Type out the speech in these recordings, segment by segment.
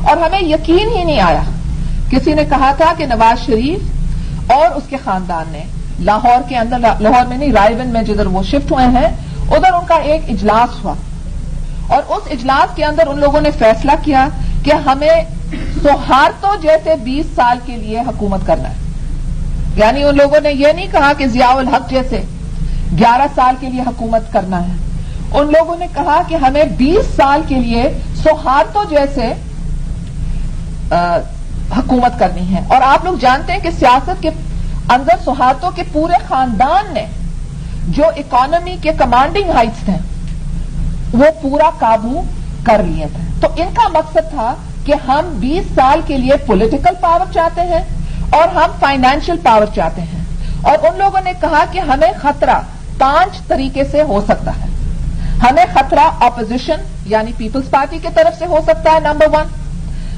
اور ہمیں یقین ہی نہیں آیا. کسی نے کہا تھا کہ نواز شریف اور اس کے خاندان نے لاہور کے اندر، لاہور میں نہیں، رائے گنج میں جدھر وہ شفٹ ہوئے ہیں، ادھر ان کا ایک اجلاس ہوا اور اس اجلاس کے اندر ان لوگوں نے فیصلہ کیا کہ ہمیں سہارتو جیسے 20 سال کے لیے حکومت کرنا ہے. یعنی ان لوگوں نے یہ نہیں کہا کہ ضیاء الحق جیسے 11 سال کے لیے حکومت کرنا ہے. ان لوگوں نے کہا کہ ہمیں 20 سال کے لیے سہارتو جیسے حکومت کرنی ہے. اور آپ لوگ جانتے ہیں کہ سیاست کے اندر سہارتو کے پورے خاندان نے جو اکانومی کے کمانڈنگ ہائٹس تھے وہ پورا قابو کر لیے تھے. تو ان کا مقصد تھا کہ ہم 20 سال کے لیے پولیٹیکل پاور چاہتے ہیں اور ہم فائنینشیل پاور چاہتے ہیں. اور ان لوگوں نے کہا کہ ہمیں خطرہ 5 طریقے سے ہو سکتا ہے. ہمیں خطرہ اپوزیشن یعنی پیپلز پارٹی کی طرف سے ہو سکتا ہے، نمبر 1.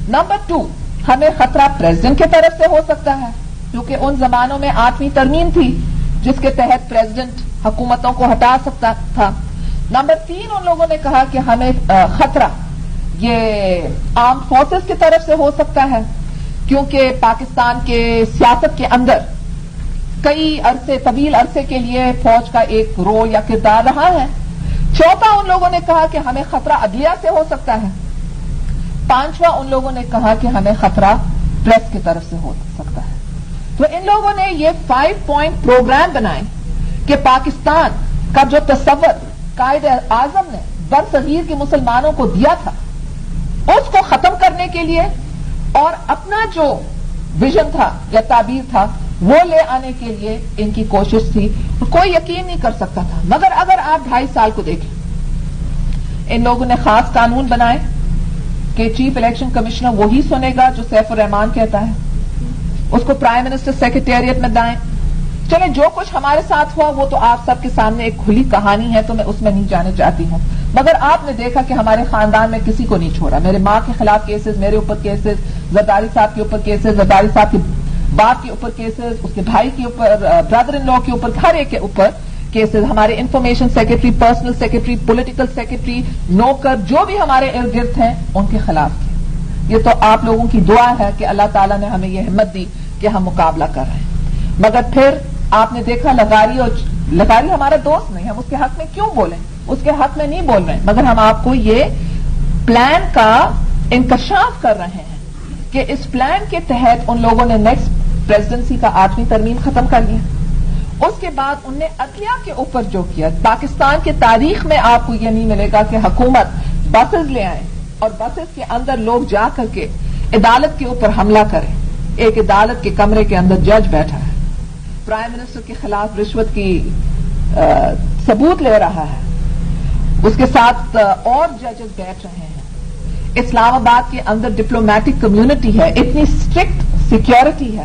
نمبر 2، ہمیں خطرہ پریزیڈنٹ کی طرف سے ہو سکتا ہے، کیونکہ ان زمانوں میں 8ویں ترمیم تھی جس کے تحت پریزیڈنٹ حکومتوں کو ہٹا سکتا تھا. نمبر 3، ان لوگوں نے کہا کہ ہمیں خطرہ یہ آرم فورسز کی طرف سے ہو سکتا ہے، کیونکہ پاکستان کے سیاست کے اندر کئی طویل عرصے کے لیے فوج کا ایک رول یا کردار رہا ہے. چوتھا، ان لوگوں نے کہا کہ ہمیں خطرہ عدلیہ سے ہو سکتا ہے. 5واں، ان لوگوں نے کہا کہ ہمیں خطرہ پریس کی طرف سے ہو سکتا ہے. تو ان لوگوں نے یہ 5 پوائنٹ پروگرام بنائے کہ پاکستان کا جو تصور قائد اعظم نے برصغیر کے مسلمانوں کو دیا تھا اس کو ختم کرنے کے لیے اور اپنا جو ویژن تھا یا تعبیر تھا وہ لے آنے کے لیے ان کی کوشش تھی. کوئی یقین نہیں کر سکتا تھا. مگر اگر آپ 2.5 سال کو دیکھیں، ان لوگوں نے خاص قانون بنائے کہ چیف الیکشن کمشنر وہی سنے گا جو سیف الرحمان کہتا ہے، اس کو پرائم منسٹر سیکریٹریٹ میں دائیں. چلے جو کچھ ہمارے ساتھ ہوا وہ تو آپ سب کے سامنے ایک کھلی کہانی ہے، تو میں اس میں نہیں جانے چاہتی ہوں. مگر آپ نے دیکھا کہ ہمارے خاندان میں کسی کو نہیں چھوڑا. میرے ماں کے خلاف کیسز، میرے اوپر کیسز، زرداری صاحب کے اوپر کیسز، زرداری صاحب کے باپ کے اوپر کیسز، اس کے بھائی کے اوپر، برادر ان لا کے اوپر، ہر ایک کے اوپر کیسز. ہمارے information secretary, personal secretary, political secretary, نوکر جو بھی ہمارے ارد گرد ہیں ان کے خلاف کیے. یہ تو آپ لوگوں کی دعا ہے کہ اللہ تعالیٰ نے ہمیں یہ ہمت دی کہ ہم مقابلہ کر رہے ہیں. مگر پھر آپ نے دیکھا لغاری ہمارا دوست نہیں، ہم اس کے حق میں کیوں بولیں؟ اس کے حق میں نہیں بول رہے ہیں، مگر ہم آپ کو یہ پلان کا انکشاف کر رہے ہیں کہ اس پلان کے تحت ان لوگوں نے نیکسٹ پریزیڈنسی کا 8ویں ترمیم ختم کر لیا. اس کے بعد ان نے عدلیہ کے اوپر جو کیا، پاکستان کی تاریخ میں آپ کو یہ نہیں ملے گا کہ حکومت بسز لے آئے اور بسز کے اندر لوگ جا کر کے عدالت کے اوپر حملہ کریں. ایک عدالت کے کمرے کے اندر جج بیٹھا ہے، پرائم منسٹر کے خلاف رشوت کی ثبوت لے رہا ہے، اس کے ساتھ اور ججز بیٹھ رہے ہیں. اسلام آباد کے اندر ڈپلومیٹک کمیونٹی ہے، اتنی اسٹرکٹ سیکیورٹی ہے.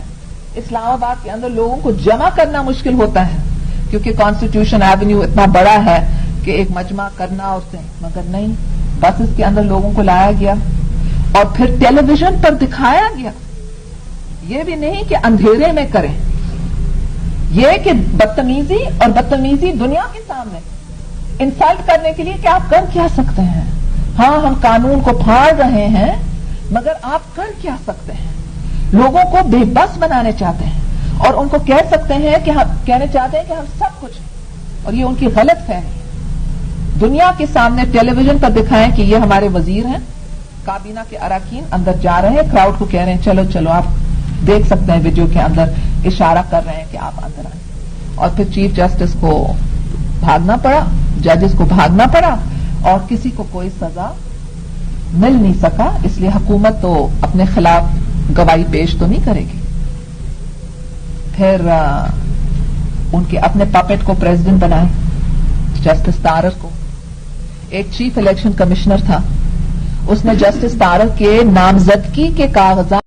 اسلام آباد کے اندر لوگوں کو جمع کرنا مشکل ہوتا ہے کیونکہ کانسٹیٹیوشن ایونیو اتنا بڑا ہے کہ ایک مجمع کرنا اور سے، مگر نہیں، بسز کے اندر لوگوں کو لایا گیا اور پھر ٹیلی ویژن پر دکھایا گیا. یہ بھی نہیں کہ اندھیرے میں کریں، یہ کہ بدتمیزی اور بدتمیزی دنیا کے سامنے انسلٹ کرنے کے لیے کہ آپ کر کیا سکتے ہیں. ہاں ہم قانون کو پھاڑ رہے ہیں مگر آپ کر کیا سکتے ہیں. لوگوں کو بے بس بنانے چاہتے ہیں اور ان کو کہہ سکتے ہیں کہ ہم کہنے چاہتے ہیں کہ ہم سب کچھ ہیں، اور یہ ان کی غلط فہمی ہے. دنیا کے سامنے ٹیلی ویژن پر دکھائیں کہ یہ ہمارے وزیر ہیں، کابینہ کے اراکین اندر جا رہے ہیں، کراؤڈ کو کہہ رہے ہیں چلو چلو، آپ دیکھ سکتے ہیں ویڈیو کے اندر اشارہ کر رہے ہیں کہ آپ اندر آئیں. اور پھر چیف جسٹس کو بھاگنا پڑا، ججز کو بھاگنا پڑا اور کسی کو کوئی سزا مل نہیں سکا. اس لیے حکومت تو اپنے خلاف گواہی پیش تو نہیں کرے گی. پھر ان کے اپنے پاپٹ کو پریزیڈنٹ بنائے، جسٹس طارق کو. ایک چیف الیکشن کمشنر تھا، اس نے جسٹس طارق کے نامزدگی کے کاغذات